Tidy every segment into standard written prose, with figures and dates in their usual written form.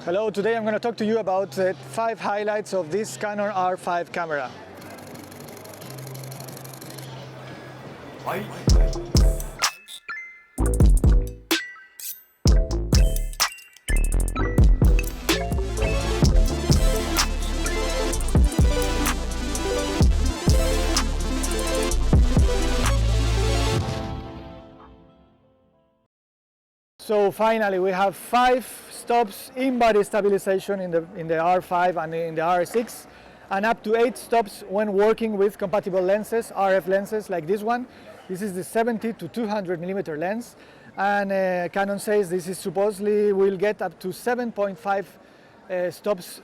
Hello, today I'm going to talk to you about 5 highlights of this Canon R5 camera. So finally we have 5 stops in body stabilization in the R5 and in the R6, and up to 8 stops when working with compatible lenses, RF lenses like this one. This is the 70 to 200 millimeter lens, and Canon says this is supposedly will get up to 7.5 stops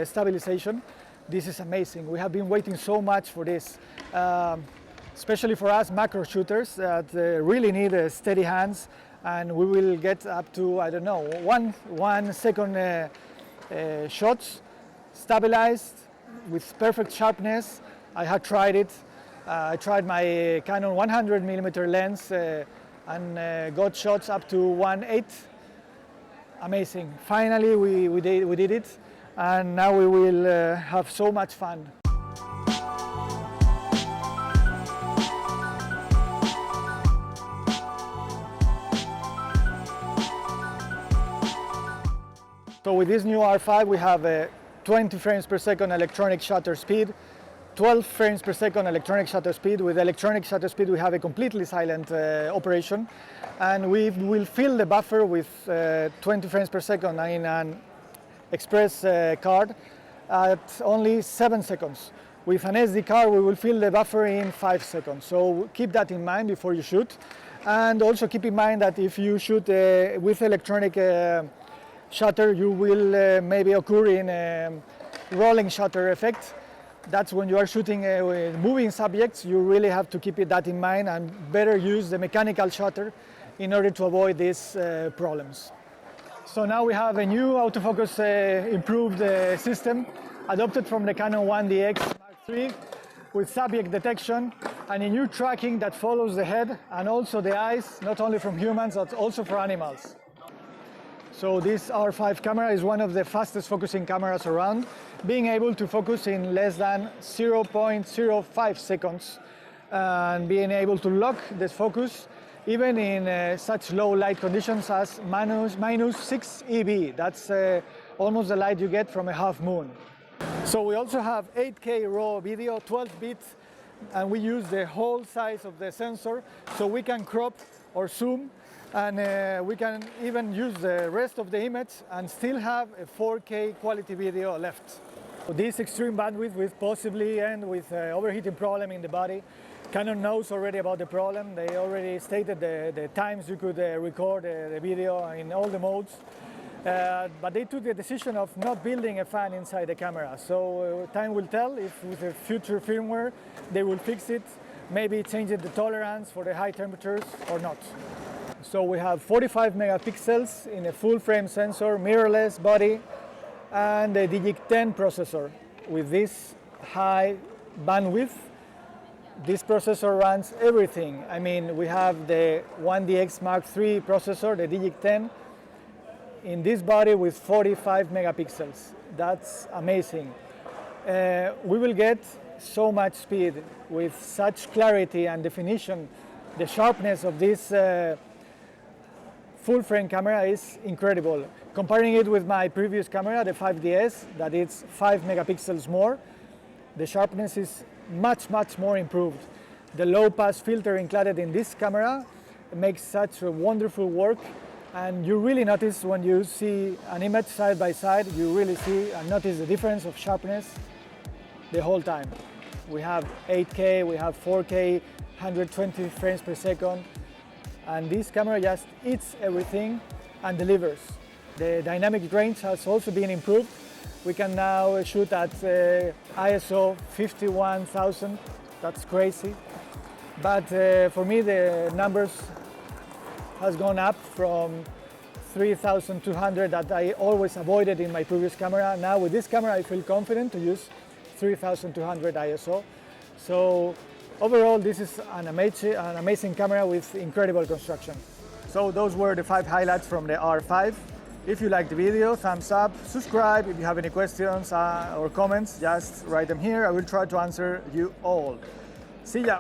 stabilization. This is amazing. We have been waiting so much for this, especially for us macro shooters that really need steady hands. And we will get up to, I don't know, one second shots stabilized with perfect sharpness. I had tried it. I tried my Canon 100mm lens and got shots up to 1.8. Amazing. Finally we did it, and now we will have so much fun. So with this new R5 we have a 20 frames per second electronic shutter speed, 12 frames per second electronic shutter speed. With electronic shutter speed we have a completely silent operation, and we will fill the buffer with 20 frames per second in an express card at only 7 seconds. With an SD card we will fill the buffer in 5 seconds. So keep that in mind before you shoot, and also keep in mind that if you shoot with electronic shutter, you will maybe occur in a rolling shutter effect. That's when you are shooting with moving subjects. You really have to keep that in mind and better use the mechanical shutter in order to avoid these problems. So now we have a new autofocus improved system adopted from the Canon 1DX Mark III with subject detection and a new tracking that follows the head and also the eyes, not only from humans but also for animals. So this R5 camera is one of the fastest focusing cameras around, being able to focus in less than 0.05 seconds and being able to lock the focus even in such low light conditions as minus 6 EB. That's almost the light you get from a half moon. So we also have 8K raw video, 12-bit, and we use the whole size of the sensor so we can crop or zoom, and we can even use the rest of the image and still have a 4K quality video left. So this extreme bandwidth will possibly end with overheating problem in the body. Canon knows already about the problem. They already stated the times you could record the video in all the modes. But they took the decision of not building a fan inside the camera. So time will tell if with the future firmware they will fix it, maybe changing the tolerance for the high temperatures or not. So we have 45 megapixels in a full frame sensor, mirrorless body, and a DIGIC 10 processor. With this high bandwidth, this processor runs everything. I mean, we have the 1DX Mark III processor, the DIGIC 10, in this body with 45 megapixels. That's amazing. We will get so much speed with such clarity and definition. The sharpness of this full frame camera is incredible. Comparing it with my previous camera, the 5DS, that is 5 megapixels more, the sharpness is much more improved. The low pass filter included in this camera makes such a wonderful work, and you really notice when you see an image side by side, you really see and notice the difference of sharpness the whole time. We have 8K, we have 4K, 120 frames per second, and this camera just eats everything and delivers. The dynamic range has also been improved. We can now shoot at ISO 51,000. That's crazy. But for me the numbers has gone up from 3,200 that I always avoided in my previous camera. Now with this camera I feel confident to use 3,200 ISO. So overall this is an amazing camera with incredible construction. So those were the 5 highlights from the R5. If you like the video, thumbs up, subscribe. If you have any questions or comments, just write them here. I will try to answer you all. See ya!